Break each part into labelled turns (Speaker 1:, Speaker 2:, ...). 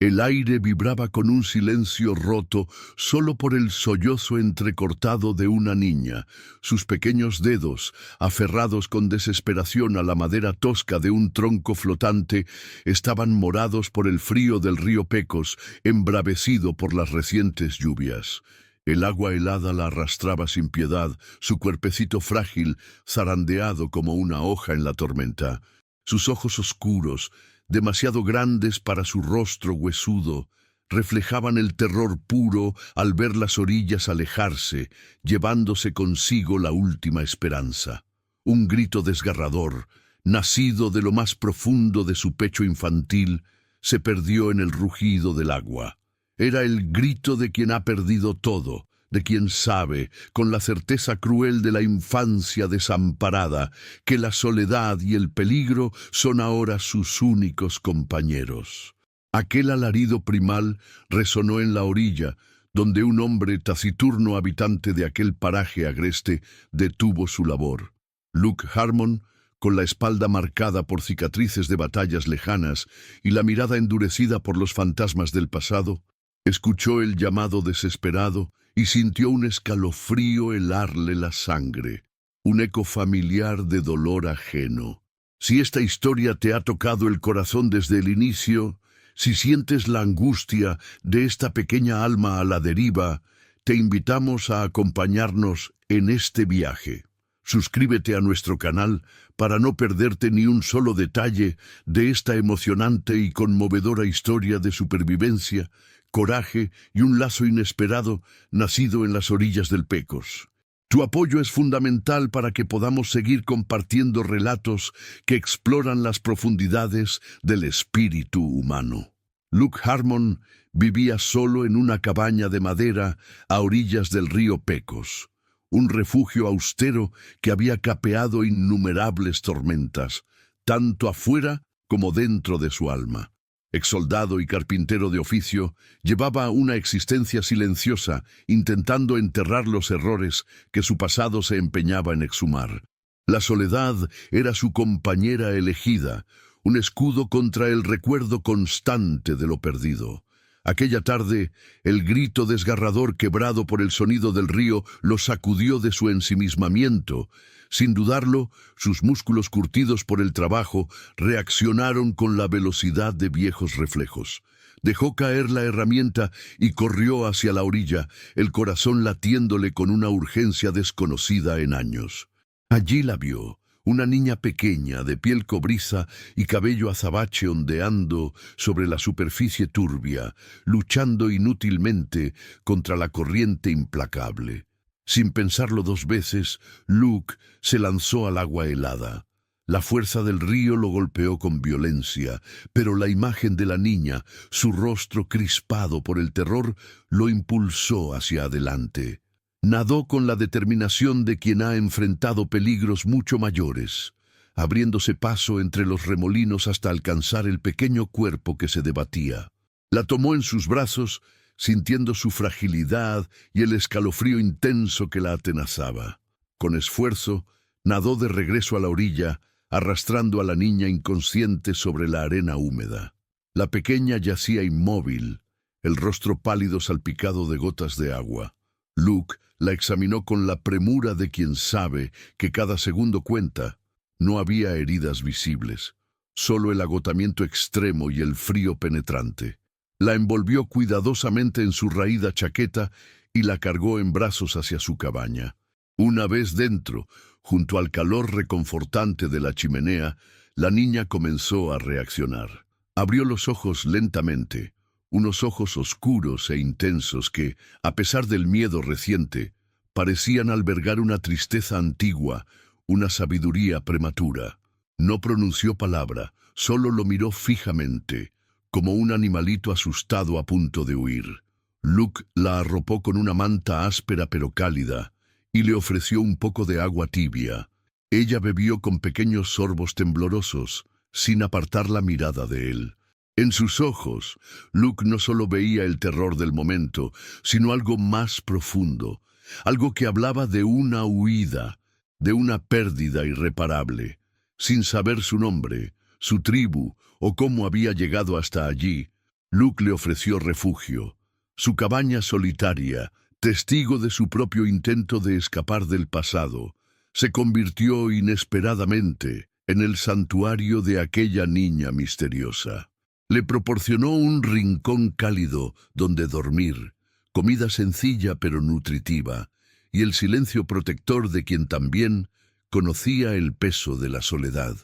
Speaker 1: El aire vibraba con un silencio roto solo por el sollozo entrecortado de una niña. Sus pequeños dedos, aferrados con desesperación a la madera tosca de un tronco flotante, estaban morados por el frío del río Pecos, embravecido por las recientes lluvias. El agua helada la arrastraba sin piedad, su cuerpecito frágil, zarandeado como una hoja en la tormenta. Sus ojos oscuros, demasiado grandes para su rostro huesudo, reflejaban el terror puro al ver las orillas alejarse, llevándose consigo la última esperanza. Un grito desgarrador, nacido de lo más profundo de su pecho infantil, se perdió en el rugido del agua. Era el grito de quien ha perdido todo, de quien sabe, con la certeza cruel de la infancia desamparada, que la soledad y el peligro son ahora sus únicos compañeros. Aquel alarido primal resonó en la orilla, donde un hombre taciturno habitante de aquel paraje agreste detuvo su labor. Luke Harmon, con la espalda marcada por cicatrices de batallas lejanas y la mirada endurecida por los fantasmas del pasado, escuchó el llamado desesperado y sintió un escalofrío helarle la sangre, un eco familiar de dolor ajeno. Si esta historia te ha tocado el corazón desde el inicio, si sientes la angustia de esta pequeña alma a la deriva, te invitamos a acompañarnos en este viaje. Suscríbete a nuestro canal para no perderte ni un solo detalle de esta emocionante y conmovedora historia de supervivencia, coraje y un lazo inesperado nacido en las orillas del Pecos. Tu apoyo es fundamental para que podamos seguir compartiendo relatos que exploran las profundidades del espíritu humano. Luke Harmon vivía solo en una cabaña de madera a orillas del río Pecos, un refugio austero que había capeado innumerables tormentas, tanto afuera como dentro de su alma. Exsoldado y carpintero de oficio, llevaba una existencia silenciosa, intentando enterrar los errores que su pasado se empeñaba en exhumar. La soledad era su compañera elegida, un escudo contra el recuerdo constante de lo perdido. Aquella tarde, el grito desgarrador quebrado por el sonido del río lo sacudió de su ensimismamiento. Sin dudarlo, sus músculos curtidos por el trabajo reaccionaron con la velocidad de viejos reflejos. Dejó caer la herramienta y corrió hacia la orilla, el corazón latiéndole con una urgencia desconocida en años. Allí la vio, una niña pequeña, de piel cobriza y cabello azabache ondeando sobre la superficie turbia, luchando inútilmente contra la corriente implacable. Sin pensarlo dos veces, Luke se lanzó al agua helada. La fuerza del río lo golpeó con violencia, pero la imagen de la niña, su rostro crispado por el terror, lo impulsó hacia adelante. Nadó con la determinación de quien ha enfrentado peligros mucho mayores, abriéndose paso entre los remolinos hasta alcanzar el pequeño cuerpo que se debatía. La tomó en sus brazos, sintiendo su fragilidad y el escalofrío intenso que la atenazaba. Con esfuerzo, nadó de regreso a la orilla, arrastrando a la niña inconsciente sobre la arena húmeda. La pequeña yacía inmóvil, el rostro pálido salpicado de gotas de agua. Luke la examinó con la premura de quien sabe que cada segundo cuenta. No había heridas visibles, solo el agotamiento extremo y el frío penetrante. La envolvió cuidadosamente en su raída chaqueta y la cargó en brazos hacia su cabaña. Una vez dentro, junto al calor reconfortante de la chimenea, la niña comenzó a reaccionar. Abrió los ojos lentamente, unos ojos oscuros e intensos que, a pesar del miedo reciente, parecían albergar una tristeza antigua, una sabiduría prematura. No pronunció palabra, solo lo miró fijamente, como un animalito asustado a punto de huir. Luke la arropó con una manta áspera pero cálida y le ofreció un poco de agua tibia. Ella bebió con pequeños sorbos temblorosos, sin apartar la mirada de él. En sus ojos, Luke no solo veía el terror del momento, sino algo más profundo, algo que hablaba de una huida, de una pérdida irreparable. Sin saber su nombre, su tribu o cómo había llegado hasta allí, Luke le ofreció refugio. Su cabaña solitaria, testigo de su propio intento de escapar del pasado, se convirtió inesperadamente en el santuario de aquella niña misteriosa. Le proporcionó un rincón cálido donde dormir, comida sencilla pero nutritiva, y el silencio protector de quien también conocía el peso de la soledad.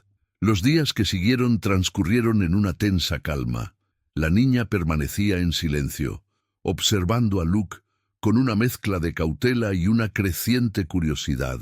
Speaker 1: Los días que siguieron transcurrieron en una tensa calma. La niña permanecía en silencio, observando a Luke con una mezcla de cautela y una creciente curiosidad.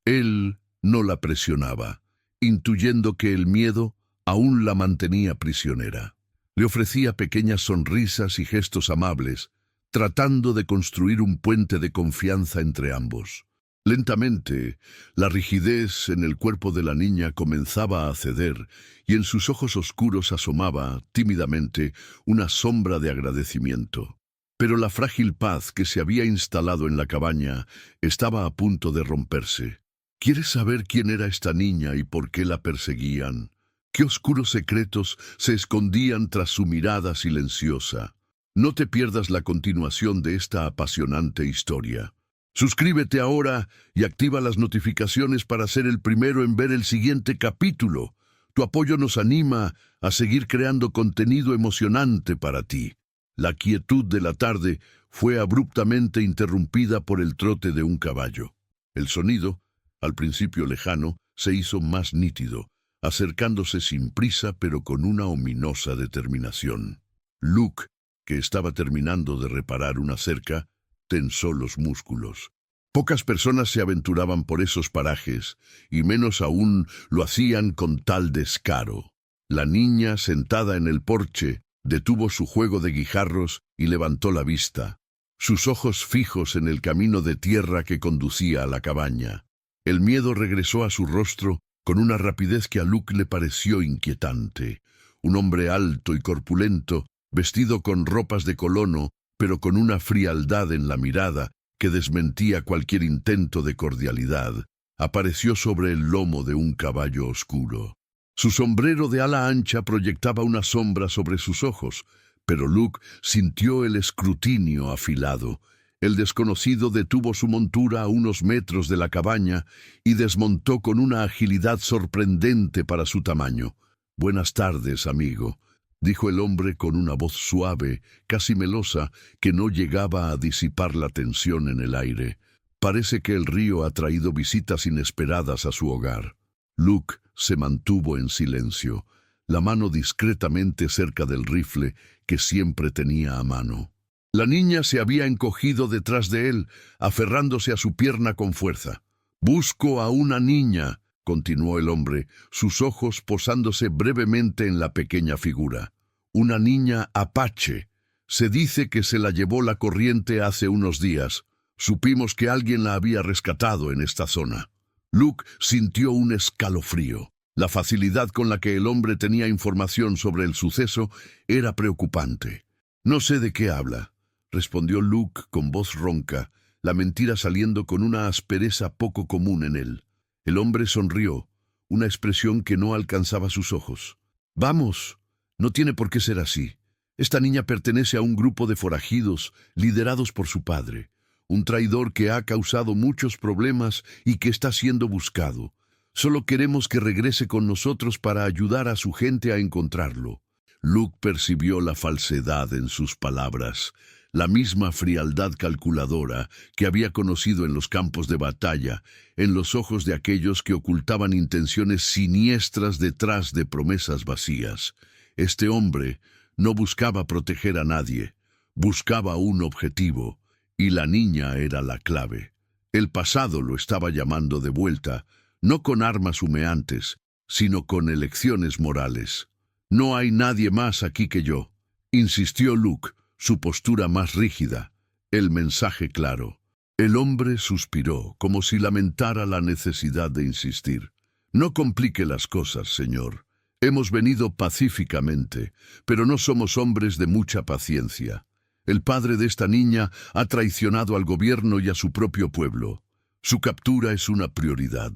Speaker 1: Él no la presionaba, intuyendo que el miedo aún la mantenía prisionera. Le ofrecía pequeñas sonrisas y gestos amables, tratando de construir un puente de confianza entre ambos. Lentamente, la rigidez en el cuerpo de la niña comenzaba a ceder y en sus ojos oscuros asomaba, tímidamente, una sombra de agradecimiento. Pero la frágil paz que se había instalado en la cabaña estaba a punto de romperse. ¿Quieres saber quién era esta niña y por qué la perseguían? ¿Qué oscuros secretos se escondían tras su mirada silenciosa? No te pierdas la continuación de esta apasionante historia. Suscríbete ahora y activa las notificaciones para ser el primero en ver el siguiente capítulo. Tu apoyo nos anima a seguir creando contenido emocionante para ti. La quietud de la tarde fue abruptamente interrumpida por el trote de un caballo. El sonido, al principio lejano, se hizo más nítido, acercándose sin prisa pero con una ominosa determinación. Luke, que estaba terminando de reparar una cerca, tensó los músculos. Pocas personas se aventuraban por esos parajes, y menos aún lo hacían con tal descaro. La niña, sentada en el porche, detuvo su juego de guijarros y levantó la vista, sus ojos fijos en el camino de tierra que conducía a la cabaña. El miedo regresó a su rostro con una rapidez que a Luke le pareció inquietante. Un hombre alto y corpulento, vestido con ropas de colono, pero con una frialdad en la mirada que desmentía cualquier intento de cordialidad, apareció sobre el lomo de un caballo oscuro. Su sombrero de ala ancha proyectaba una sombra sobre sus ojos, pero Luke sintió el escrutinio afilado. El desconocido detuvo su montura a unos metros de la cabaña y desmontó con una agilidad sorprendente para su tamaño. «Buenas tardes, amigo», dijo el hombre con una voz suave, casi melosa, que no llegaba a disipar la tensión en el aire. «Parece que el río ha traído visitas inesperadas a su hogar». Luke se mantuvo en silencio, la mano discretamente cerca del rifle que siempre tenía a mano. La niña se había encogido detrás de él, aferrándose a su pierna con fuerza. «Busco a una niña», continuó el hombre, sus ojos posándose brevemente en la pequeña figura. «Una niña apache. Se dice que se la llevó la corriente hace unos días. Supimos que alguien la había rescatado en esta zona». Luke sintió un escalofrío. La facilidad con la que el hombre tenía información sobre el suceso era preocupante. «No sé de qué habla», respondió Luke con voz ronca, la mentira saliendo con una aspereza poco común en él. El hombre sonrió, una expresión que no alcanzaba sus ojos. «Vamos, no tiene por qué ser así. Esta niña pertenece a un grupo de forajidos liderados por su padre, un traidor que ha causado muchos problemas y que está siendo buscado. Solo queremos que regrese con nosotros para ayudar a su gente a encontrarlo». Luke percibió la falsedad en sus palabras, la misma frialdad calculadora que había conocido en los campos de batalla, en los ojos de aquellos que ocultaban intenciones siniestras detrás de promesas vacías. Este hombre no buscaba proteger a nadie, buscaba un objetivo, y la niña era la clave. El pasado lo estaba llamando de vuelta, no con armas humeantes, sino con elecciones morales. «No hay nadie más aquí que yo», insistió Luke, su postura más rígida, el mensaje claro. El hombre suspiró, como si lamentara la necesidad de insistir. «No complique las cosas, señor. Hemos venido pacíficamente, pero no somos hombres de mucha paciencia. El padre de esta niña ha traicionado al gobierno y a su propio pueblo. Su captura es una prioridad».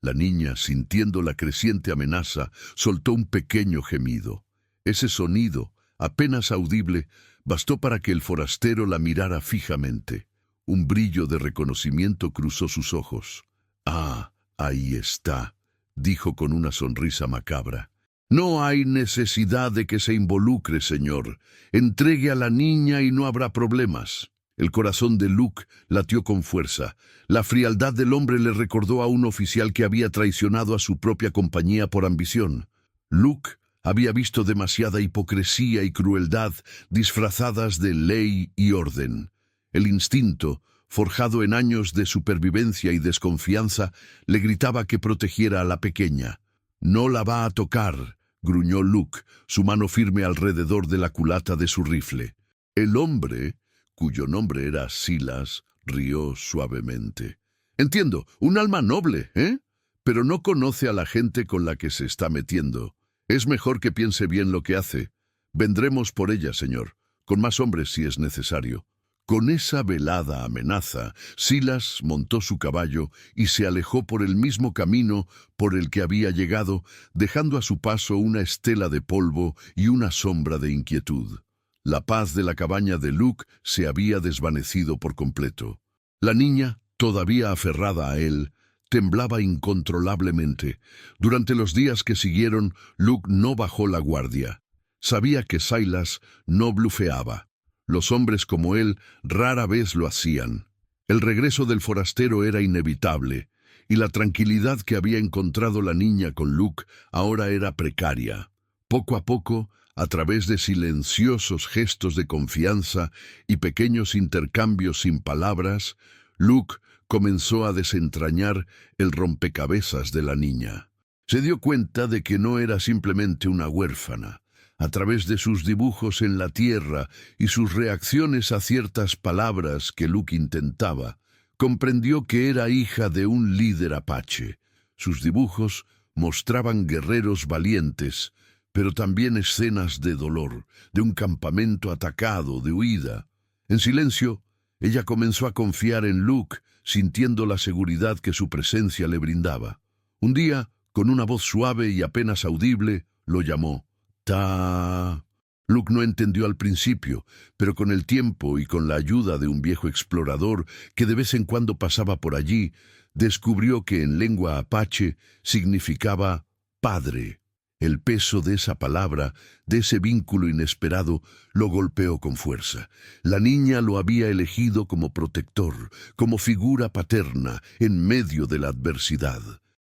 Speaker 1: La niña, sintiendo la creciente amenaza, soltó un pequeño gemido. Ese sonido, apenas audible, bastó para que el forastero la mirara fijamente. Un brillo de reconocimiento cruzó sus ojos. «Ah, ahí está», dijo con una sonrisa macabra. «No hay necesidad de que se involucre, señor. Entregue a la niña y no habrá problemas». El corazón de Luke latió con fuerza. La frialdad del hombre le recordó a un oficial que había traicionado a su propia compañía por ambición. Luke había visto demasiada hipocresía y crueldad disfrazadas de ley y orden. El instinto, forjado en años de supervivencia y desconfianza, le gritaba que protegiera a la pequeña. «No la va a tocar», gruñó Luke, su mano firme alrededor de la culata de su rifle. El hombre, cuyo nombre era Silas, rió suavemente. «Entiendo, un alma noble, ¿eh? Pero no conoce a la gente con la que se está metiendo. Es mejor que piense bien lo que hace. Vendremos por ella, señor, con más hombres si es necesario». Con esa velada amenaza, Silas montó su caballo y se alejó por el mismo camino por el que había llegado, dejando a su paso una estela de polvo y una sombra de inquietud. La paz de la cabaña de Luke se había desvanecido por completo. La niña, todavía aferrada a él, temblaba incontrolablemente. Durante los días que siguieron, Luke no bajó la guardia. Sabía que Silas no blufeaba. Los hombres como él rara vez lo hacían. El regreso del forastero era inevitable, y la tranquilidad que había encontrado la niña con Luke ahora era precaria. Poco a poco, a través de silenciosos gestos de confianza y pequeños intercambios sin palabras, Luke comenzó a desentrañar el rompecabezas de la niña. Se dio cuenta de que no era simplemente una huérfana. A través de sus dibujos en la tierra y sus reacciones a ciertas palabras que Luke intentaba, comprendió que era hija de un líder apache. Sus dibujos mostraban guerreros valientes, pero también escenas de dolor, de un campamento atacado, de huida. En silencio, ella comenzó a confiar en Luke, sintiendo la seguridad que su presencia le brindaba. Un día, con una voz suave y apenas audible, lo llamó. «Ta». Luke no entendió al principio, pero con el tiempo y con la ayuda de un viejo explorador que de vez en cuando pasaba por allí, descubrió que en lengua apache significaba padre. El peso de esa palabra, de ese vínculo inesperado, lo golpeó con fuerza. La niña lo había elegido como protector, como figura paterna en medio de la adversidad.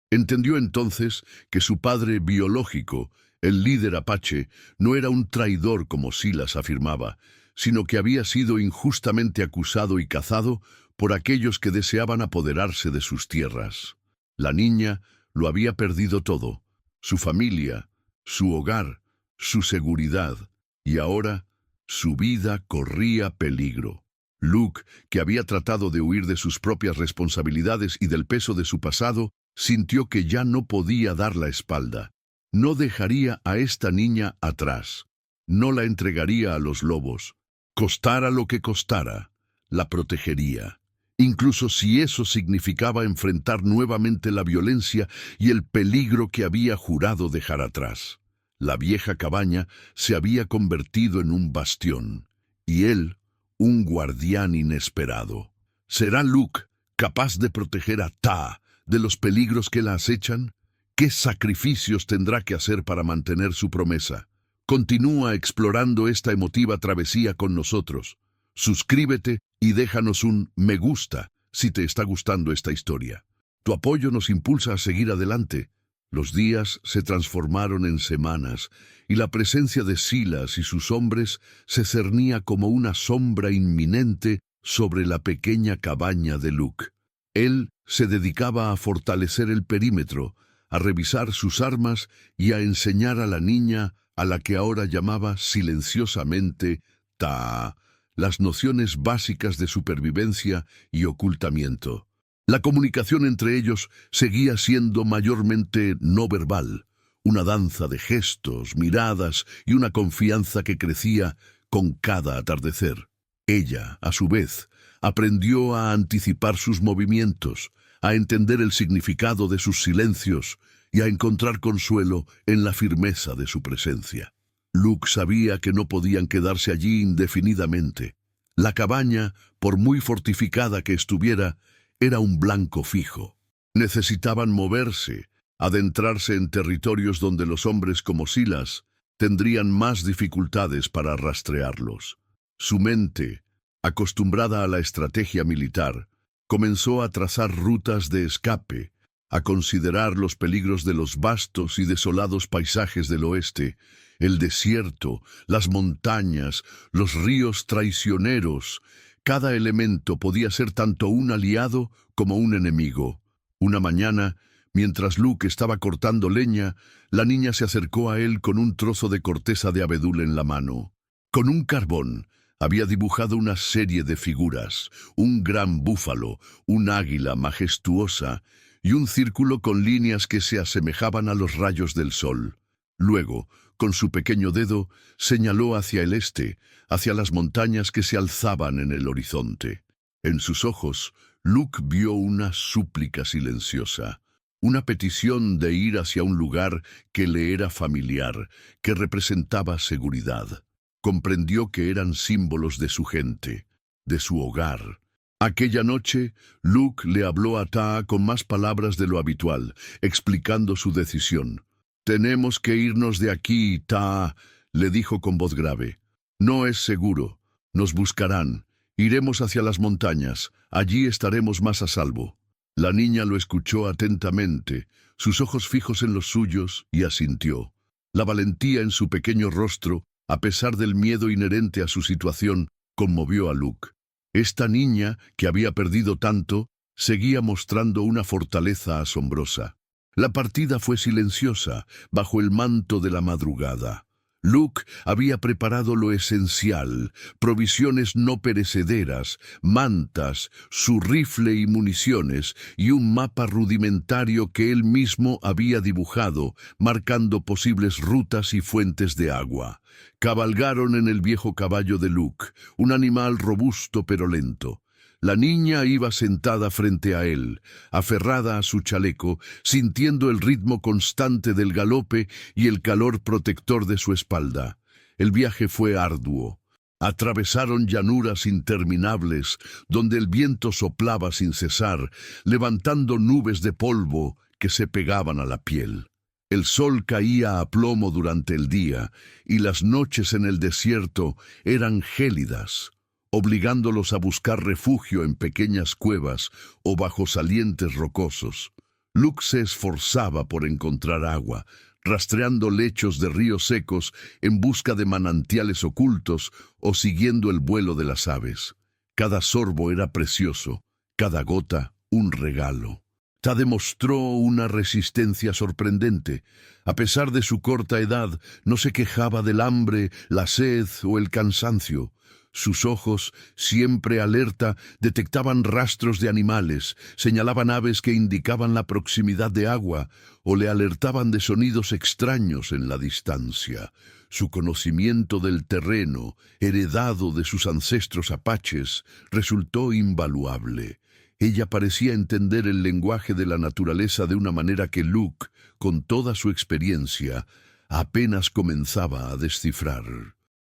Speaker 1: Entendió entonces que su padre biológico, el líder apache, no era un traidor como Silas afirmaba, sino que había sido injustamente acusado y cazado por aquellos que deseaban apoderarse de sus tierras. La niña lo había perdido todo, su familia, su hogar, su seguridad, y ahora su vida corría peligro. Luke, que había tratado de huir de sus propias responsabilidades y del peso de su pasado, sintió que ya no podía dar la espalda. No dejaría a esta niña atrás. No la entregaría a los lobos. Costara lo que costara, la protegería. Incluso si eso significaba enfrentar nuevamente la violencia y el peligro que había jurado dejar atrás. La vieja cabaña se había convertido en un bastión, y él, un guardián inesperado. ¿Será Luke capaz de proteger a Ta de los peligros que la acechan? ¿Qué sacrificios tendrá que hacer para mantener su promesa? Continúa explorando esta emotiva travesía con nosotros. Suscríbete y déjanos un me gusta si te está gustando esta historia. Tu apoyo nos impulsa a seguir adelante. Los días se transformaron en semanas y la presencia de Silas y sus hombres se cernía como una sombra inminente sobre la pequeña cabaña de Luke. Él se dedicaba a fortalecer el perímetro, a revisar sus armas y a enseñar a la niña, a la que ahora llamaba silenciosamente Ta, las nociones básicas de supervivencia y ocultamiento. La comunicación entre ellos seguía siendo mayormente no verbal, una danza de gestos, miradas y una confianza que crecía con cada atardecer. Ella, a su vez, aprendió a anticipar sus movimientos, a entender el significado de sus silencios y a encontrar consuelo en la firmeza de su presencia. Luke sabía que no podían quedarse allí indefinidamente. La cabaña, por muy fortificada que estuviera, era un blanco fijo. Necesitaban moverse, adentrarse en territorios donde los hombres como Silas tendrían más dificultades para rastrearlos. Su mente, acostumbrada a la estrategia militar, comenzó a trazar rutas de escape, a considerar los peligros de los vastos y desolados paisajes del oeste, el desierto, las montañas, los ríos traicioneros. Cada elemento podía ser tanto un aliado como un enemigo. Una mañana, mientras Luke estaba cortando leña, la niña se acercó a él con un trozo de corteza de abedul en la mano. Con un carbón había dibujado una serie de figuras, un gran búfalo, un águila majestuosa y un círculo con líneas que se asemejaban a los rayos del sol. Luego, con su pequeño dedo, señaló hacia el este, hacia las montañas que se alzaban en el horizonte. En sus ojos, Luke vio una súplica silenciosa, una petición de ir hacia un lugar que le era familiar, que representaba seguridad. Comprendió que eran símbolos de su gente, de su hogar. Aquella noche, Luke le habló a Taa con más palabras de lo habitual, explicando su decisión. «Tenemos que irnos de aquí, Taa», le dijo con voz grave. «No es seguro. Nos buscarán. Iremos hacia las montañas. Allí estaremos más a salvo». La niña lo escuchó atentamente, sus ojos fijos en los suyos, y asintió. La valentía en su pequeño rostro, a pesar del miedo inherente a su situación, conmovió a Luke. Esta niña, que había perdido tanto, seguía mostrando una fortaleza asombrosa. La partida fue silenciosa, bajo el manto de la madrugada. Luke había preparado lo esencial, provisiones no perecederas, mantas, su rifle y municiones, y un mapa rudimentario que él mismo había dibujado, marcando posibles rutas y fuentes de agua. Cabalgaron en el viejo caballo de Luke, un animal robusto pero lento. La niña iba sentada frente a él, aferrada a su chaleco, sintiendo el ritmo constante del galope y el calor protector de su espalda. El viaje fue arduo. Atravesaron llanuras interminables, donde el viento soplaba sin cesar, levantando nubes de polvo que se pegaban a la piel. El sol caía a plomo durante el día, y las noches en el desierto eran gélidas, obligándolos a buscar refugio en pequeñas cuevas o bajo salientes rocosos. Luke se esforzaba por encontrar agua, rastreando lechos de ríos secos en busca de manantiales ocultos o siguiendo el vuelo de las aves. Cada sorbo era precioso, cada gota un regalo. Ta demostró una resistencia sorprendente. A pesar de su corta edad, no se quejaba del hambre, la sed o el cansancio. Sus ojos, siempre alerta, detectaban rastros de animales, señalaban aves que indicaban la proximidad de agua o le alertaban de sonidos extraños en la distancia. Su conocimiento del terreno, heredado de sus ancestros apaches, resultó invaluable. Ella parecía entender el lenguaje de la naturaleza de una manera que Luke, con toda su experiencia, apenas comenzaba a descifrar.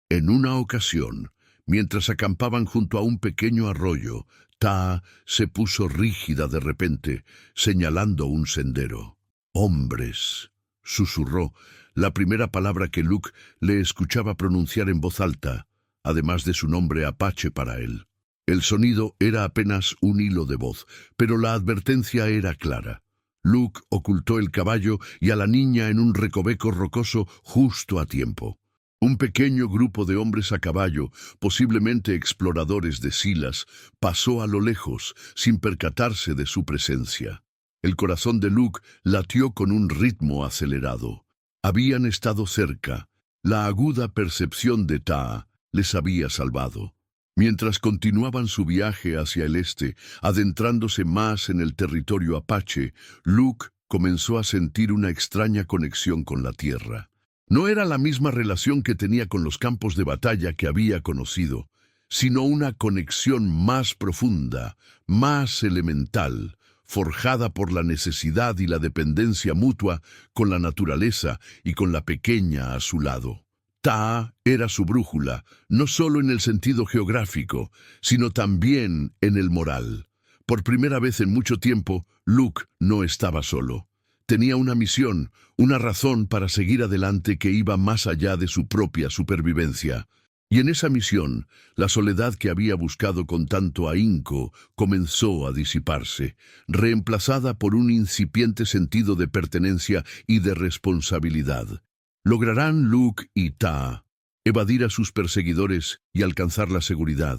Speaker 1: En una ocasión, mientras acampaban junto a un pequeño arroyo, Taa se puso rígida de repente, señalando un sendero. «Hombres», susurró, la primera palabra que Luke le escuchaba pronunciar en voz alta, además de su nombre apache para él. El sonido era apenas un hilo de voz, pero la advertencia era clara. Luke ocultó el caballo y a la niña en un recoveco rocoso justo a tiempo. Un pequeño grupo de hombres a caballo, posiblemente exploradores de Silas, pasó a lo lejos, sin percatarse de su presencia. El corazón de Luke latió con un ritmo acelerado. Habían estado cerca. La aguda percepción de Taa les había salvado. Mientras continuaban su viaje hacia el este, adentrándose más en el territorio apache, Luke comenzó a sentir una extraña conexión con la tierra. No era la misma relación que tenía con los campos de batalla que había conocido, sino una conexión más profunda, más elemental, forjada por la necesidad y la dependencia mutua con la naturaleza y con la pequeña a su lado. Ta era su brújula, no solo en el sentido geográfico, sino también en el moral. Por primera vez en mucho tiempo, Luke no estaba solo. Tenía una misión, una razón para seguir adelante que iba más allá de su propia supervivencia. Y en esa misión, la soledad que había buscado con tanto ahínco comenzó a disiparse, reemplazada por un incipiente sentido de pertenencia y de responsabilidad. ¿Lograrán Luke y Ta evadir a sus perseguidores y alcanzar la seguridad?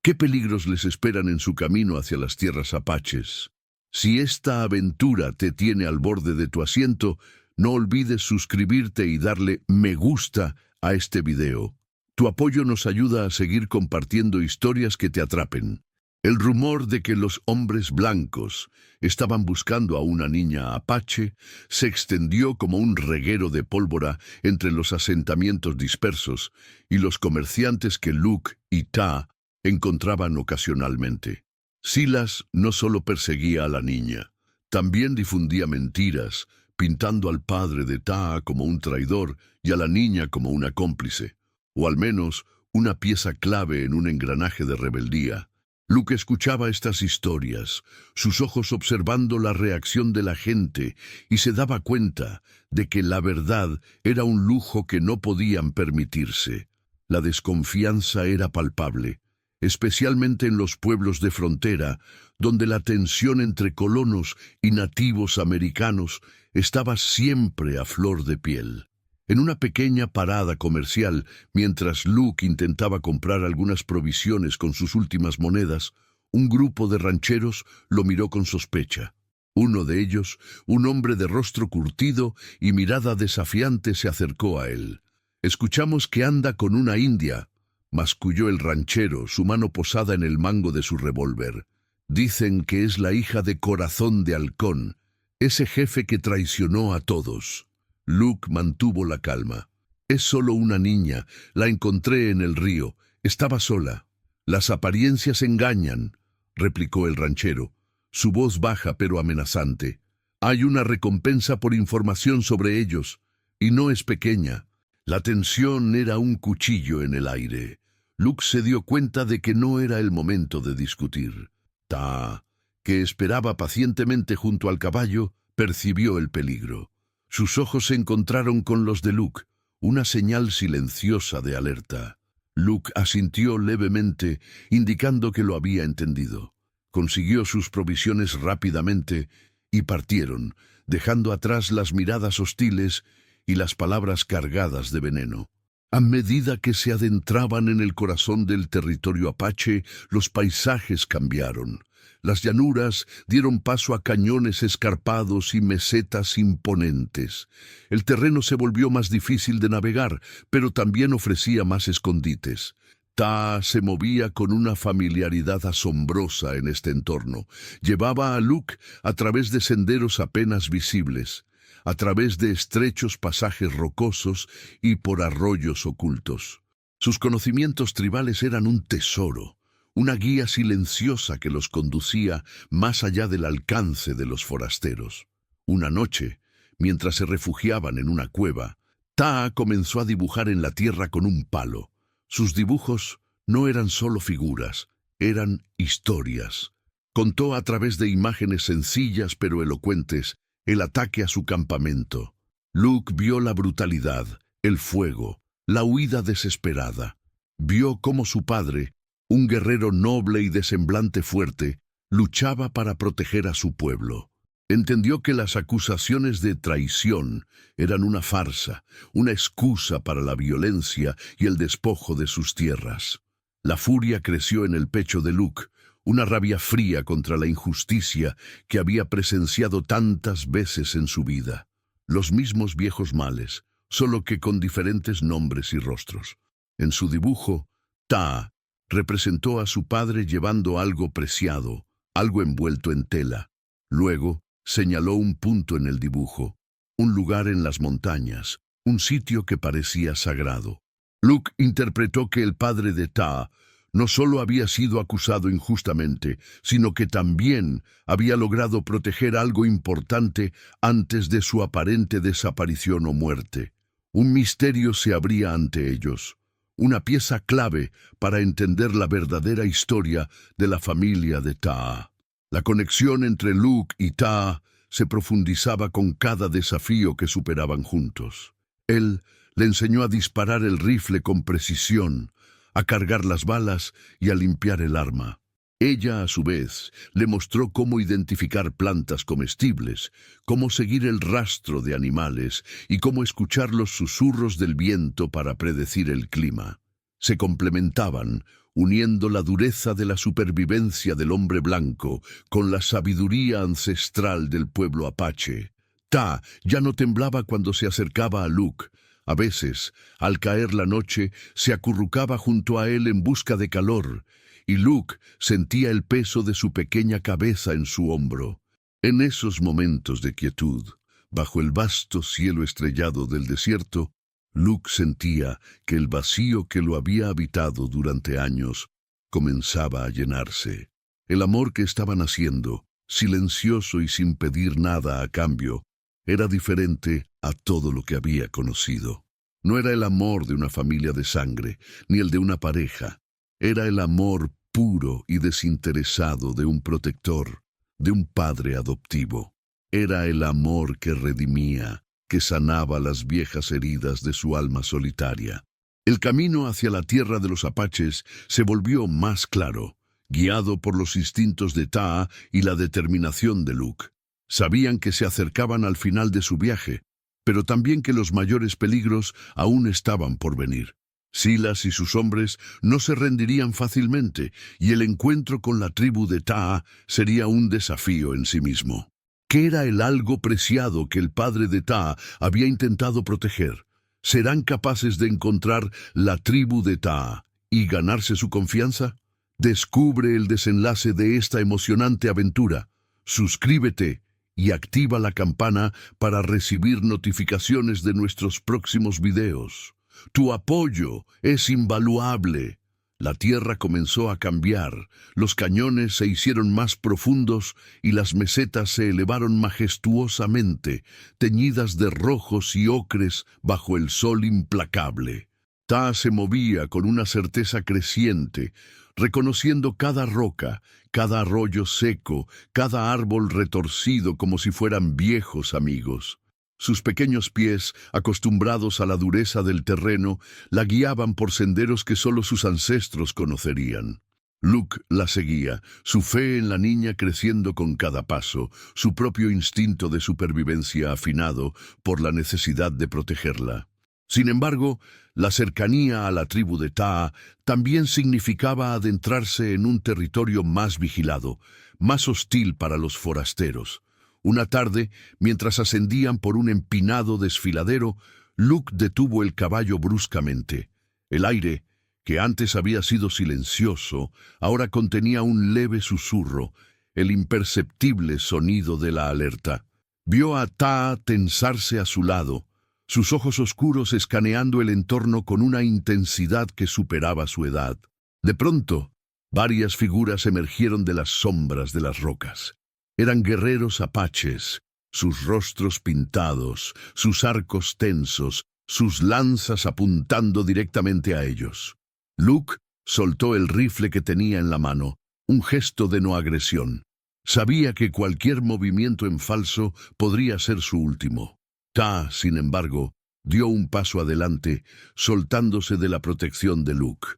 Speaker 1: ¿Qué peligros les esperan en su camino hacia las tierras apaches? Si esta aventura te tiene al borde de tu asiento, no olvides suscribirte y darle me gusta a este video. Tu apoyo nos ayuda a seguir compartiendo historias que te atrapen. El rumor de que los hombres blancos estaban buscando a una niña apache se extendió como un reguero de pólvora entre los asentamientos dispersos y los comerciantes que Luke y Ta encontraban ocasionalmente. Silas no solo perseguía a la niña, también difundía mentiras, pintando al padre de Ta como un traidor y a la niña como una cómplice, o al menos una pieza clave en un engranaje de rebeldía. Luke escuchaba estas historias, sus ojos observando la reacción de la gente, y se daba cuenta de que la verdad era un lujo que no podían permitirse. La desconfianza era palpable, especialmente en los pueblos de frontera, donde la tensión entre colonos y nativos americanos estaba siempre a flor de piel. En una pequeña parada comercial, mientras Luke intentaba comprar algunas provisiones con sus últimas monedas, un grupo de rancheros lo miró con sospecha. Uno de ellos, un hombre de rostro curtido y mirada desafiante, se acercó a él. «Escuchamos que anda con una india», masculló el ranchero, su mano posada en el mango de su revólver. «Dicen que es la hija de Corazón de Halcón, ese jefe que traicionó a todos». Luke mantuvo la calma. «Es solo una niña, la encontré en el río, estaba sola». «Las apariencias engañan», replicó el ranchero, su voz baja pero amenazante. «Hay una recompensa por información sobre ellos, y no es pequeña». La tensión era un cuchillo en el aire. Luke se dio cuenta de que no era el momento de discutir. Ta, que esperaba pacientemente junto al caballo, percibió el peligro. Sus ojos se encontraron con los de Luke, una señal silenciosa de alerta. Luke asintió levemente, indicando que lo había entendido. Consiguió sus provisiones rápidamente y partieron, dejando atrás las miradas hostiles y las palabras cargadas de veneno. A medida que se adentraban en el corazón del territorio apache, los paisajes cambiaron. Las llanuras dieron paso a cañones escarpados y mesetas imponentes. El terreno se volvió más difícil de navegar, pero también ofrecía más escondites. Ta se movía con una familiaridad asombrosa en este entorno. Llevaba a Luke a través de senderos apenas visibles, a través de estrechos pasajes rocosos y por arroyos ocultos. Sus conocimientos tribales eran un tesoro, una guía silenciosa que los conducía más allá del alcance de los forasteros. Una noche, mientras se refugiaban en una cueva, Ta comenzó a dibujar en la tierra con un palo. Sus dibujos no eran solo figuras, eran historias. Contó a través de imágenes sencillas pero elocuentes el ataque a su campamento. Luke vio la brutalidad, el fuego, la huida desesperada. Vio cómo su padre, un guerrero noble y de semblante fuerte, luchaba para proteger a su pueblo. Entendió que las acusaciones de traición eran una farsa, una excusa para la violencia y el despojo de sus tierras. La furia creció en el pecho de Luke, una rabia fría contra la injusticia que había presenciado tantas veces en su vida. Los mismos viejos males, solo que con diferentes nombres y rostros. En su dibujo, Ta representó a su padre llevando algo preciado, algo envuelto en tela. Luego, señaló un punto en el dibujo, un lugar en las montañas, un sitio que parecía sagrado. Luke interpretó que el padre de Ta no solo había sido acusado injustamente, sino que también había logrado proteger algo importante antes de su aparente desaparición o muerte. Un misterio se abría ante ellos, una pieza clave para entender la verdadera historia de la familia de Taa. La conexión entre Luke y Taa se profundizaba con cada desafío que superaban juntos. Él le enseñó a disparar el rifle con precisión, a cargar las balas y a limpiar el arma. Ella, a su vez, le mostró cómo identificar plantas comestibles, cómo seguir el rastro de animales y cómo escuchar los susurros del viento para predecir el clima. Se complementaban, uniendo la dureza de la supervivencia del hombre blanco con la sabiduría ancestral del pueblo apache. Taa ya no temblaba cuando se acercaba a Luke. A veces, al caer la noche, se acurrucaba junto a él en busca de calor, y Luke sentía el peso de su pequeña cabeza en su hombro. En esos momentos de quietud, bajo el vasto cielo estrellado del desierto, Luke sentía que el vacío que lo había habitado durante años comenzaba a llenarse. El amor que estaba naciendo, silencioso y sin pedir nada a cambio, era diferente a todo lo que había conocido. No era el amor de una familia de sangre, ni el de una pareja. Era el amor puro y desinteresado de un protector, de un padre adoptivo. Era el amor que redimía, que sanaba las viejas heridas de su alma solitaria. El camino hacia la tierra de los apaches se volvió más claro, guiado por los instintos de Taa y la determinación de Luke. Sabían que se acercaban al final de su viaje, pero también que los mayores peligros aún estaban por venir. Silas y sus hombres no se rendirían fácilmente, y el encuentro con la tribu de Taa sería un desafío en sí mismo. ¿Qué era el algo preciado que el padre de Taa había intentado proteger? ¿Serán capaces de encontrar la tribu de Taa y ganarse su confianza? Descubre el desenlace de esta emocionante aventura. Suscríbete y activa la campana para recibir notificaciones de nuestros próximos videos. Tu apoyo es invaluable. La tierra comenzó a cambiar, los cañones se hicieron más profundos y las mesetas se elevaron majestuosamente, teñidas de rojos y ocres bajo el sol implacable. Taa se movía con una certeza creciente, reconociendo cada roca, cada arroyo seco, cada árbol retorcido como si fueran viejos amigos. Sus pequeños pies, acostumbrados a la dureza del terreno, la guiaban por senderos que solo sus ancestros conocerían. Luke la seguía, su fe en la niña creciendo con cada paso, su propio instinto de supervivencia afinado por la necesidad de protegerla. Sin embargo, la cercanía a la tribu de Taa también significaba adentrarse en un territorio más vigilado, más hostil para los forasteros. Una tarde, mientras ascendían por un empinado desfiladero, Luke detuvo el caballo bruscamente. El aire, que antes había sido silencioso, ahora contenía un leve susurro, el imperceptible sonido de la alerta. Vio a Taa tensarse a su lado, sus ojos oscuros escaneando el entorno con una intensidad que superaba su edad. De pronto, varias figuras emergieron de las sombras de las rocas. Eran guerreros apaches, sus rostros pintados, sus arcos tensos, sus lanzas apuntando directamente a ellos. Luke soltó el rifle que tenía en la mano, un gesto de no agresión. Sabía que cualquier movimiento en falso podría ser su último. Taa, sin embargo, dio un paso adelante, soltándose de la protección de Luke.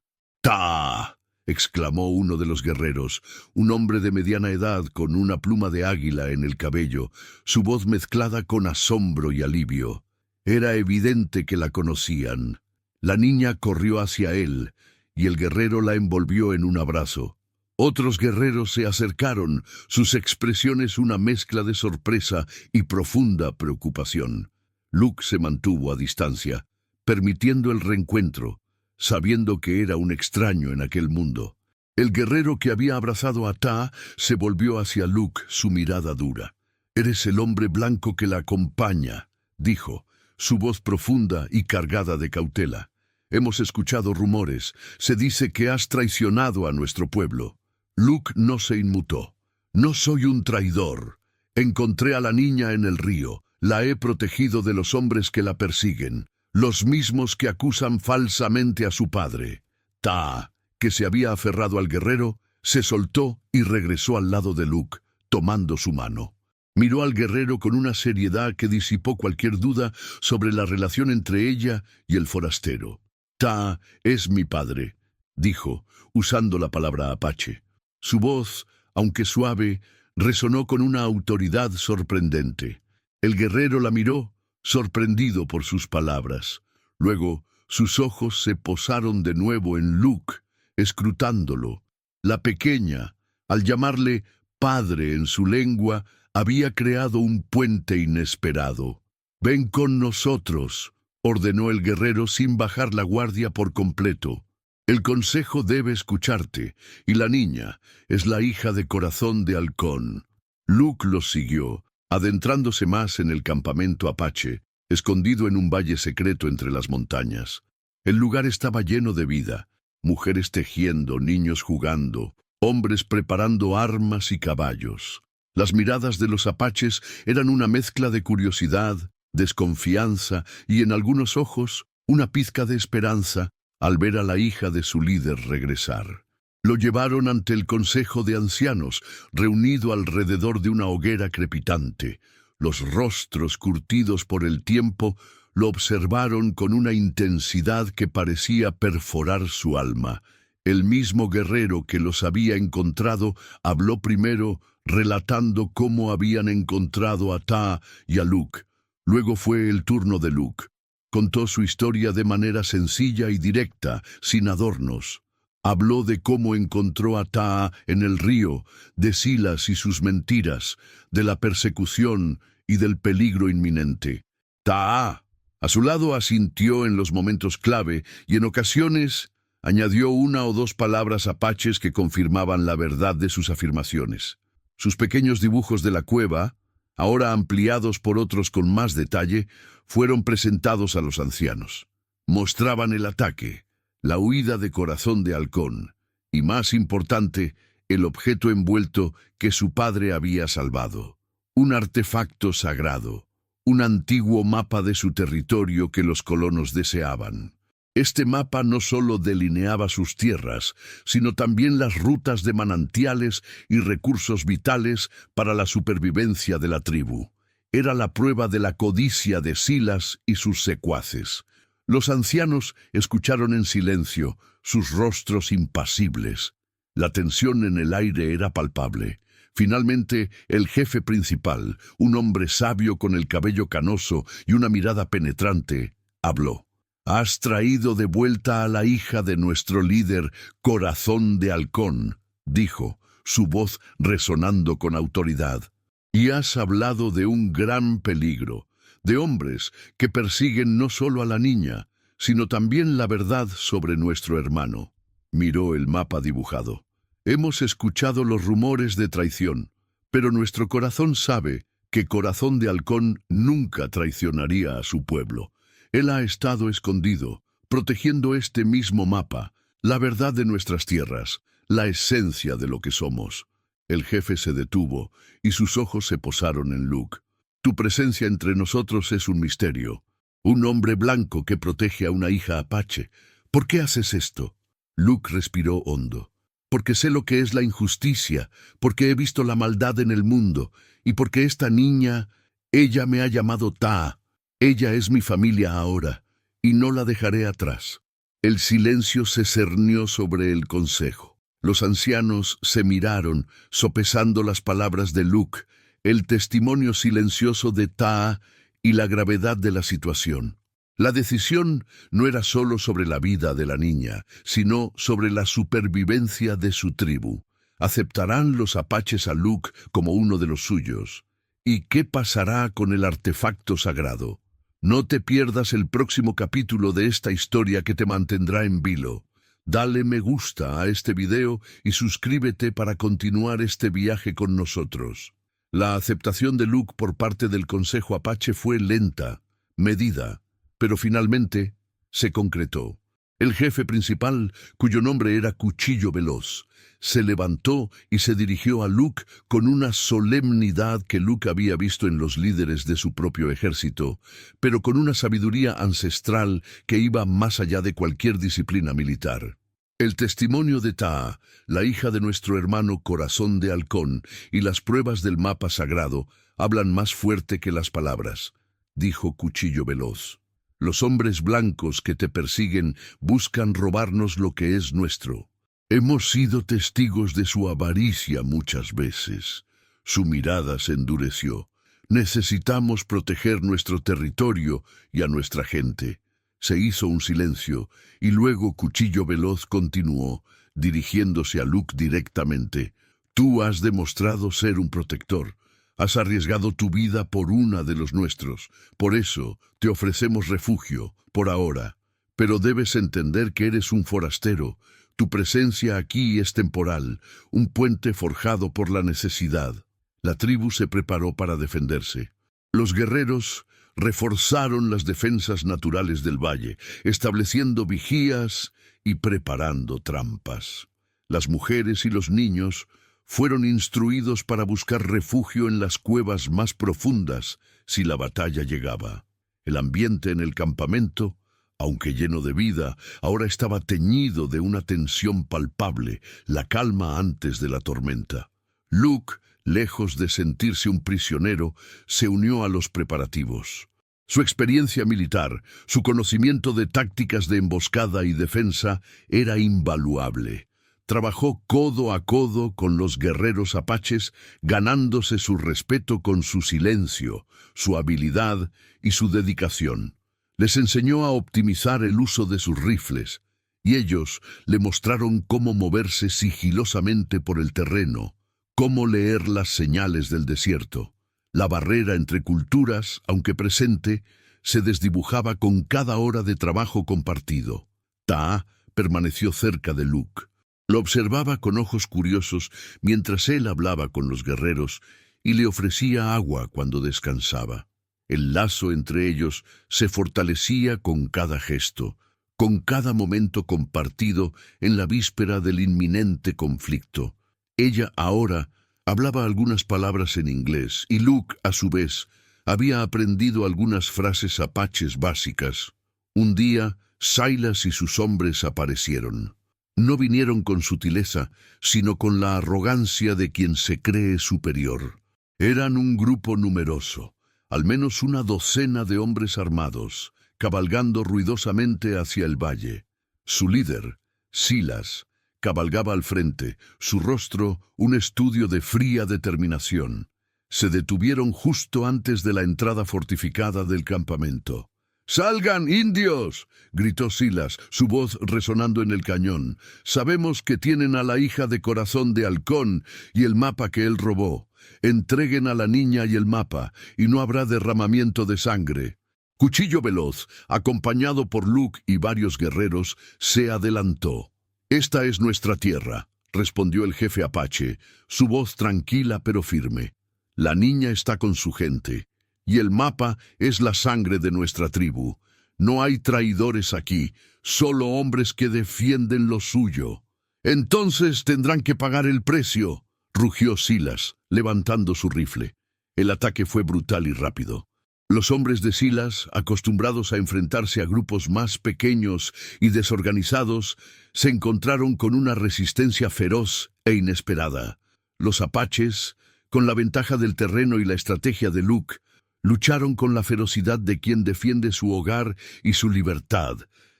Speaker 1: ¡Taa!, exclamó uno de los guerreros, un hombre de mediana edad con una pluma de águila en el cabello, su voz mezclada con asombro y alivio. Era evidente que la conocían. La niña corrió hacia él, y el guerrero la envolvió en un abrazo. Otros guerreros se acercaron, sus expresiones una mezcla de sorpresa y profunda preocupación. Luke se mantuvo a distancia, permitiendo el reencuentro, sabiendo que era un extraño en aquel mundo. El guerrero que había abrazado a Taa se volvió hacia Luke, su mirada dura. «Eres el hombre blanco que la acompaña», dijo, su voz profunda y cargada de cautela. «Hemos escuchado rumores. Se dice que has traicionado a nuestro pueblo». Luke no se inmutó. «No soy un traidor. Encontré a la niña en el río. La he protegido de los hombres que la persiguen. los mismos que acusan falsamente a su padre. Taa, que se había aferrado al guerrero, se soltó y regresó al lado de Luke, tomando su mano. Miró al guerrero con una seriedad que disipó cualquier duda sobre la relación entre ella y el forastero. Taa es mi padre, dijo, usando la palabra apache. Su voz, aunque suave, resonó con una autoridad sorprendente. El guerrero la miró, sorprendido por sus palabras. Luego, sus ojos se posaron de nuevo en Luke, escrutándolo. La pequeña, al llamarle padre en su lengua, había creado un puente inesperado. «Ven con nosotros», ordenó el guerrero sin bajar la guardia por completo. «El consejo debe escucharte, y la niña es la hija de Corazón de Halcón». Luke los siguió, adentrándose más en el campamento apache, escondido en un valle secreto entre las montañas. El lugar estaba lleno de vida, mujeres tejiendo, niños jugando, hombres preparando armas y caballos. Las miradas de los apaches eran una mezcla de curiosidad, desconfianza y en algunos ojos una pizca de esperanza al ver a la hija de su líder regresar. Lo llevaron ante el consejo de ancianos, reunido alrededor de una hoguera crepitante. Los rostros curtidos por el tiempo lo observaron con una intensidad que parecía perforar su alma. El mismo guerrero que los había encontrado habló primero, relatando cómo habían encontrado a Taa y a Luke. Luego fue el turno de Luke. Contó su historia de manera sencilla y directa, sin adornos. Habló de cómo encontró a Taa en el río, de Silas y sus mentiras, de la persecución y del peligro inminente. Taa, a su lado, asintió en los momentos clave y en ocasiones añadió una o dos palabras apaches que confirmaban la verdad de sus afirmaciones. Sus pequeños dibujos de la cueva, ahora ampliados por otros con más detalle, fueron presentados a los ancianos. Mostraban el ataque, la huida de Corazón de Halcón, y más importante, el objeto envuelto que su padre había salvado. Un artefacto sagrado, un antiguo mapa de su territorio que los colonos deseaban. Este mapa no solo delineaba sus tierras, sino también las rutas de manantiales y recursos vitales para la supervivencia de la tribu. Era la prueba de la codicia de Silas y sus secuaces. Los ancianos escucharon en silencio, sus rostros impasibles. La tensión en el aire era palpable. Finalmente, el jefe principal, un hombre sabio con el cabello canoso y una mirada penetrante, habló. «Has traído de vuelta a la hija de nuestro líder, Corazón de Halcón», dijo, su voz resonando con autoridad. «Y has hablado de un gran peligro, de hombres que persiguen no solo a la niña, sino también la verdad sobre nuestro hermano». Miró el mapa dibujado. «Hemos escuchado los rumores de traición, pero nuestro corazón sabe que Corazón de Halcón nunca traicionaría a su pueblo. Él ha estado escondido, protegiendo este mismo mapa, la verdad de nuestras tierras, la esencia de lo que somos». El jefe se detuvo y sus ojos se posaron en Luke. «Tu presencia entre nosotros es un misterio. Un hombre blanco que protege a una hija apache. ¿Por qué haces esto?» Luke respiró hondo. «Porque sé lo que es la injusticia, porque he visto la maldad en el mundo, y porque esta niña, ella me ha llamado Taa. Ella es mi familia ahora, y no la dejaré atrás». El silencio se cernió sobre el consejo. Los ancianos se miraron, sopesando las palabras de Luke, el testimonio silencioso de Taa y la gravedad de la situación. La decisión no era solo sobre la vida de la niña, sino sobre la supervivencia de su tribu. ¿Aceptarán los apaches a Luke como uno de los suyos? ¿Y qué pasará con el artefacto sagrado? No te pierdas el próximo capítulo de esta historia que te mantendrá en vilo. Dale me gusta a este video y suscríbete para continuar este viaje con nosotros. La aceptación de Luke por parte del Consejo Apache fue lenta, medida, pero finalmente se concretó. El jefe principal, cuyo nombre era Cuchillo Veloz, se levantó y se dirigió a Luke con una solemnidad que Luke había visto en los líderes de su propio ejército, pero con una sabiduría ancestral que iba más allá de cualquier disciplina militar. El testimonio de Taa, la hija de nuestro hermano Corazón de Halcón, y las pruebas del mapa sagrado hablan más fuerte que las palabras, dijo Cuchillo Veloz. Los hombres blancos que te persiguen buscan robarnos lo que es nuestro. Hemos sido testigos de su avaricia muchas veces. Su mirada se endureció. Necesitamos proteger nuestro territorio y a nuestra gente. Se hizo un silencio, y luego Cuchillo Veloz continuó, dirigiéndose a Luke directamente. Tú has demostrado ser un protector. Has arriesgado tu vida por una de los nuestros. Por eso te ofrecemos refugio, por ahora. Pero debes entender que eres un forastero. Tu presencia aquí es temporal, un puente forjado por la necesidad. La tribu se preparó para defenderse. Los guerreros reforzaron las defensas naturales del valle, estableciendo vigías y preparando trampas. Las mujeres y los niños fueron instruidos para buscar refugio en las cuevas más profundas si la batalla llegaba. El ambiente en el campamento, aunque lleno de vida, ahora estaba teñido de una tensión palpable, la calma antes de la tormenta. Luke, lejos de sentirse un prisionero, se unió a los preparativos. Su experiencia militar, su conocimiento de tácticas de emboscada y defensa era invaluable. Trabajó codo a codo con los guerreros apaches, ganándose su respeto con su silencio, su habilidad y su dedicación. Les enseñó a optimizar el uso de sus rifles, y ellos le mostraron cómo moverse sigilosamente por el terreno, cómo leer las señales del desierto. La barrera entre culturas, aunque presente, se desdibujaba con cada hora de trabajo compartido. Taa permaneció cerca de Luke. Lo observaba con ojos curiosos mientras él hablaba con los guerreros y le ofrecía agua cuando descansaba. El lazo entre ellos se fortalecía con cada gesto, con cada momento compartido en la víspera del inminente conflicto. Ella ahora hablaba algunas palabras en inglés y Luke, a su vez, había aprendido algunas frases apaches básicas. Un día, Silas y sus hombres aparecieron. No vinieron con sutileza, sino con la arrogancia de quien se cree superior. Eran un grupo numeroso, al menos una docena de hombres armados, cabalgando ruidosamente hacia el valle. Su líder, Silas, cabalgaba al frente, su rostro un estudio de fría determinación. Se detuvieron justo antes de la entrada fortificada del campamento. ¡Salgan, indios!, gritó Silas, su voz resonando en el cañón. Sabemos que tienen a la hija de Corazón de Halcón y el mapa que él robó. Entreguen a la niña y el mapa, y no habrá derramamiento de sangre. Cuchillo Veloz, acompañado por Luke y varios guerreros, se adelantó. «Esta es nuestra tierra», respondió el jefe apache, su voz tranquila pero firme. «La niña está con su gente, y el mapa es la sangre de nuestra tribu. No hay traidores aquí, solo hombres que defienden lo suyo». «Entonces tendrán que pagar el precio», rugió Silas, levantando su rifle. El ataque fue brutal y rápido. Los hombres de Silas, acostumbrados a enfrentarse a grupos más pequeños y desorganizados, se encontraron con una resistencia feroz e inesperada. Los apaches, con la ventaja del terreno y la estrategia de Luke, lucharon con la ferocidad de quien defiende su hogar y su libertad.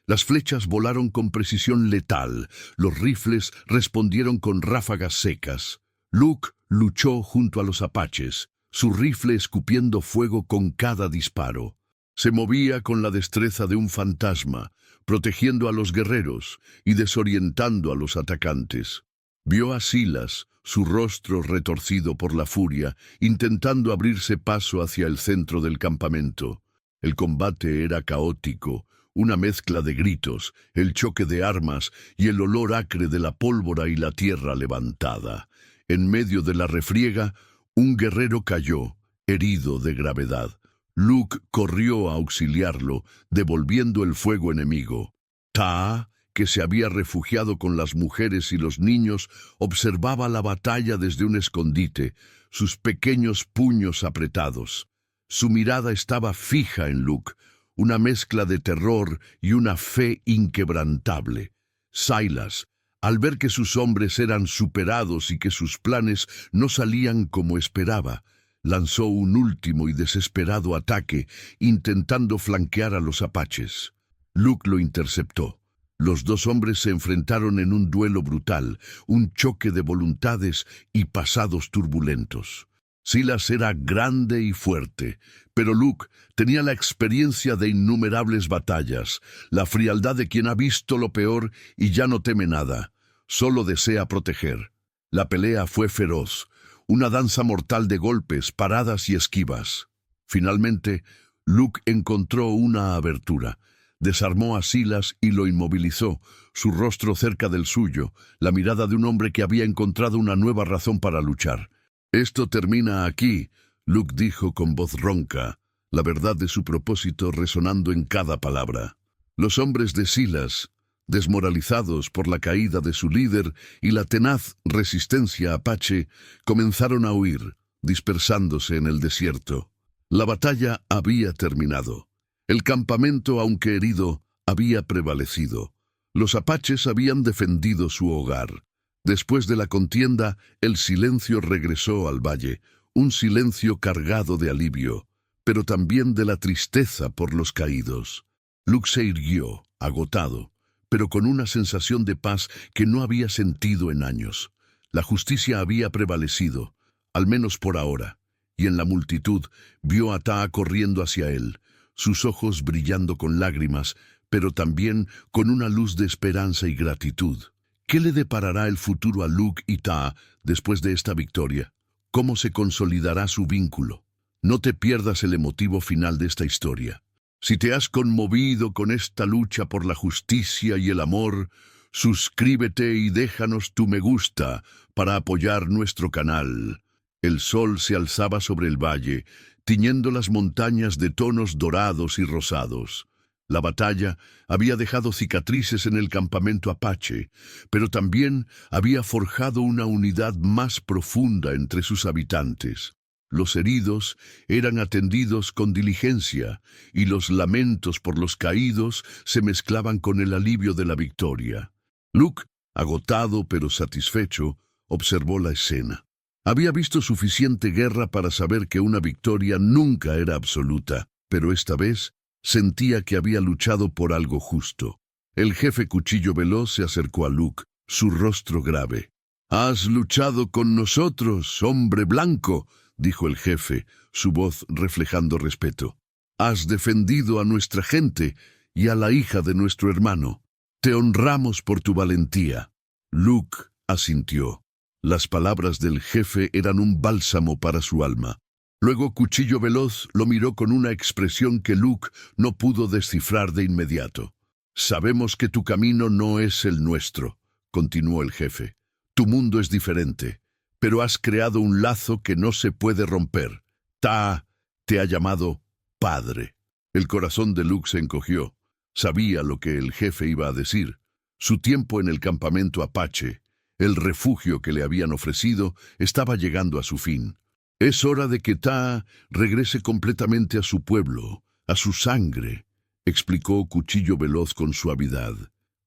Speaker 1: Las flechas volaron con precisión letal, los rifles respondieron con ráfagas secas. Luke luchó junto a los apaches, su rifle escupiendo fuego con cada disparo. Se movía con la destreza de un fantasma, protegiendo a los guerreros y desorientando a los atacantes. Vio a Silas, su rostro retorcido por la furia, intentando abrirse paso hacia el centro del campamento. El combate era caótico, una mezcla de gritos, el choque de armas y el olor acre de la pólvora y la tierra levantada. En medio de la refriega, un guerrero cayó, herido de gravedad. Luke corrió a auxiliarlo, devolviendo el fuego enemigo. Taa que se había refugiado con las mujeres y los niños, observaba la batalla desde un escondite, sus pequeños puños apretados. Su mirada estaba fija en Luke, una mezcla de terror y una fe inquebrantable. Silas, al ver que sus hombres eran superados y que sus planes no salían como esperaba, lanzó un último y desesperado ataque, intentando flanquear a los apaches. Luke lo interceptó. Los dos hombres se enfrentaron en un duelo brutal, un choque de voluntades y pasados turbulentos. Silas era grande y fuerte, pero Luke tenía la experiencia de innumerables batallas, la frialdad de quien ha visto lo peor y ya no teme nada, solo desea proteger. La pelea fue feroz, una danza mortal de golpes, paradas y esquivas. Finalmente, Luke encontró una abertura. Desarmó a Silas y lo inmovilizó, su rostro cerca del suyo, la mirada de un hombre que había encontrado una nueva razón para luchar. «Esto termina aquí», Luke dijo con voz ronca, la verdad de su propósito resonando en cada palabra. Los hombres de Silas, desmoralizados por la caída de su líder y la tenaz resistencia apache, comenzaron a huir, dispersándose en el desierto. La batalla había terminado. El campamento, aunque herido, había prevalecido. Los apaches habían defendido su hogar. Después de la contienda, el silencio regresó al valle, un silencio cargado de alivio, pero también de la tristeza por los caídos. Luke se irguió, agotado, pero con una sensación de paz que no había sentido en años. La justicia había prevalecido, al menos por ahora, y en la multitud vio a Taa corriendo hacia él, sus ojos brillando con lágrimas, pero también con una luz de esperanza y gratitud. ¿Qué le deparará el futuro a Luke y Taa después de esta victoria? ¿Cómo se consolidará su vínculo? No te pierdas el emotivo final de esta historia. Si te has conmovido con esta lucha por la justicia y el amor, suscríbete y déjanos tu me gusta para apoyar nuestro canal. El sol se alzaba sobre el valle, tiñendo las montañas de tonos dorados y rosados. La batalla había dejado cicatrices en el campamento apache, pero también había forjado una unidad más profunda entre sus habitantes. Los heridos eran atendidos con diligencia, y los lamentos por los caídos se mezclaban con el alivio de la victoria. Luke, agotado pero satisfecho, observó la escena. Había visto suficiente guerra para saber que una victoria nunca era absoluta, pero esta vez sentía que había luchado por algo justo. El jefe Cuchillo Veloz se acercó a Luke, su rostro grave. «Has luchado con nosotros, hombre blanco», dijo el jefe, su voz reflejando respeto. «Has defendido a nuestra gente y a la hija de nuestro hermano. Te honramos por tu valentía». Luke asintió. Las palabras del jefe eran un bálsamo para su alma. Luego Cuchillo Veloz lo miró con una expresión que Luke no pudo descifrar de inmediato. «Sabemos que tu camino no es el nuestro», continuó el jefe. «Tu mundo es diferente, pero has creado un lazo que no se puede romper. Taa te ha llamado padre». El corazón de Luke se encogió. Sabía lo que el jefe iba a decir. Su tiempo en el campamento apache, el refugio que le habían ofrecido, estaba llegando a su fin. «Es hora de que Taa regrese completamente a su pueblo, a su sangre», explicó Cuchillo Veloz con suavidad.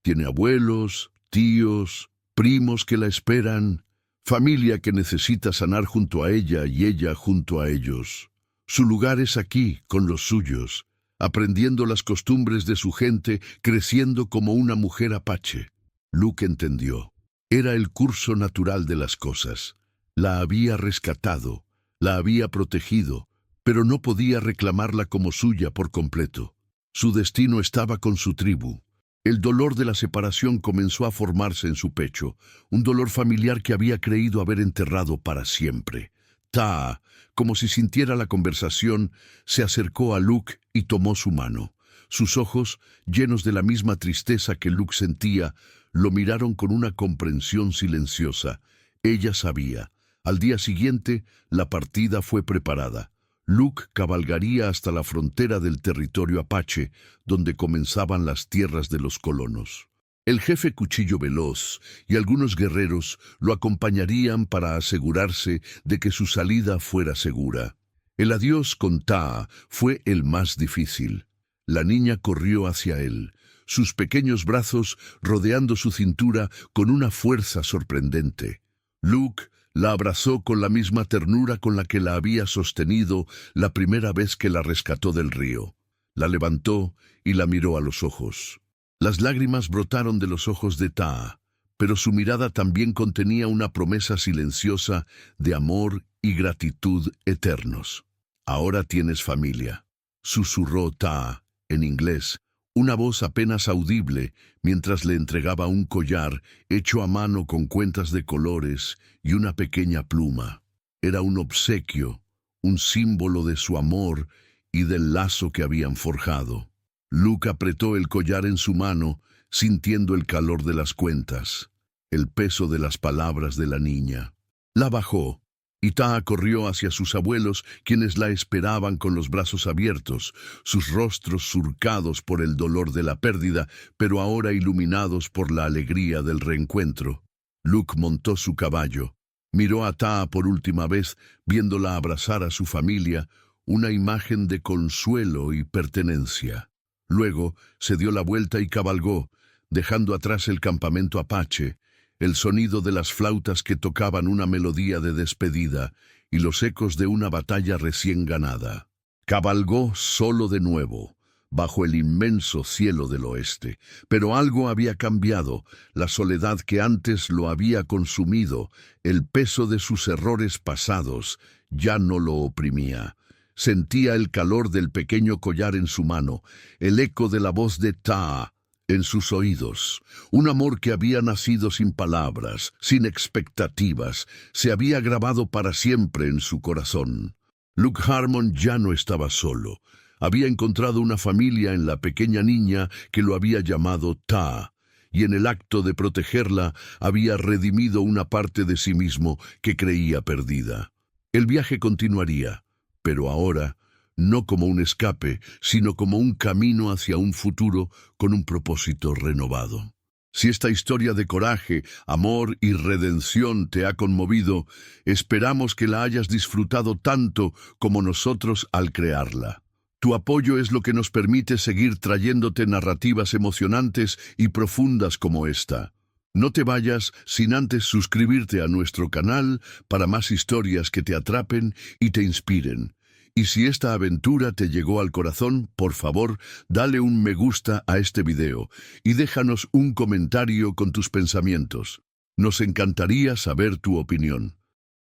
Speaker 1: «Tiene abuelos, tíos, primos que la esperan, familia que necesita sanar junto a ella y ella junto a ellos. Su lugar es aquí, con los suyos, aprendiendo las costumbres de su gente, creciendo como una mujer apache». Luke entendió. Era el curso natural de las cosas. La había rescatado, la había protegido, pero no podía reclamarla como suya por completo. Su destino estaba con su tribu. El dolor de la separación comenzó a formarse en su pecho, un dolor familiar que había creído haber enterrado para siempre. Taa, como si sintiera la conversación, se acercó a Luke y tomó su mano. Sus ojos, llenos de la misma tristeza que Luke sentía, lo miraron con una comprensión silenciosa. Ella sabía. Al día siguiente, la partida fue preparada. Luke cabalgaría hasta la frontera del territorio apache, donde comenzaban las tierras de los colonos. El jefe Cuchillo Veloz y algunos guerreros lo acompañarían para asegurarse de que su salida fuera segura. El adiós con Taa fue el más difícil. La niña corrió hacia él, sus pequeños brazos rodeando su cintura con una fuerza sorprendente. Luke la abrazó con la misma ternura con la que la había sostenido la primera vez que la rescató del río. La levantó y la miró a los ojos. Las lágrimas brotaron de los ojos de Taa, pero su mirada también contenía una promesa silenciosa de amor y gratitud eternos. «Ahora tienes familia», susurró Taa, en inglés, una voz apenas audible mientras le entregaba un collar hecho a mano con cuentas de colores y una pequeña pluma. Era un obsequio, un símbolo de su amor y del lazo que habían forjado. Luke apretó el collar en su mano, sintiendo el calor de las cuentas, el peso de las palabras de la niña. La bajó, y Taa corrió hacia sus abuelos, quienes la esperaban con los brazos abiertos, sus rostros surcados por el dolor de la pérdida, pero ahora iluminados por la alegría del reencuentro. Luke montó su caballo, miró a Taa por última vez, viéndola abrazar a su familia, una imagen de consuelo y pertenencia. Luego se dio la vuelta y cabalgó, dejando atrás el campamento apache, el sonido de las flautas que tocaban una melodía de despedida y los ecos de una batalla recién ganada. Cabalgó solo de nuevo, bajo el inmenso cielo del oeste, pero algo había cambiado, la soledad que antes lo había consumido, el peso de sus errores pasados, ya no lo oprimía. Sentía el calor del pequeño collar en su mano, el eco de la voz de Taa en sus oídos. Un amor que había nacido sin palabras, sin expectativas, se había grabado para siempre en su corazón. Luke Harmon ya no estaba solo. Había encontrado una familia en la pequeña niña que lo había llamado Taa, y en el acto de protegerla había redimido una parte de sí mismo que creía perdida. El viaje continuaría, pero ahora no como un escape, sino como un camino hacia un futuro con un propósito renovado. Si esta historia de coraje, amor y redención te ha conmovido, esperamos que la hayas disfrutado tanto como nosotros al crearla. Tu apoyo es lo que nos permite seguir trayéndote narrativas emocionantes y profundas como esta. No te vayas sin antes suscribirte a nuestro canal para más historias que te atrapen y te inspiren. Y si esta aventura te llegó al corazón, por favor, dale un me gusta a este video y déjanos un comentario con tus pensamientos. Nos encantaría saber tu opinión.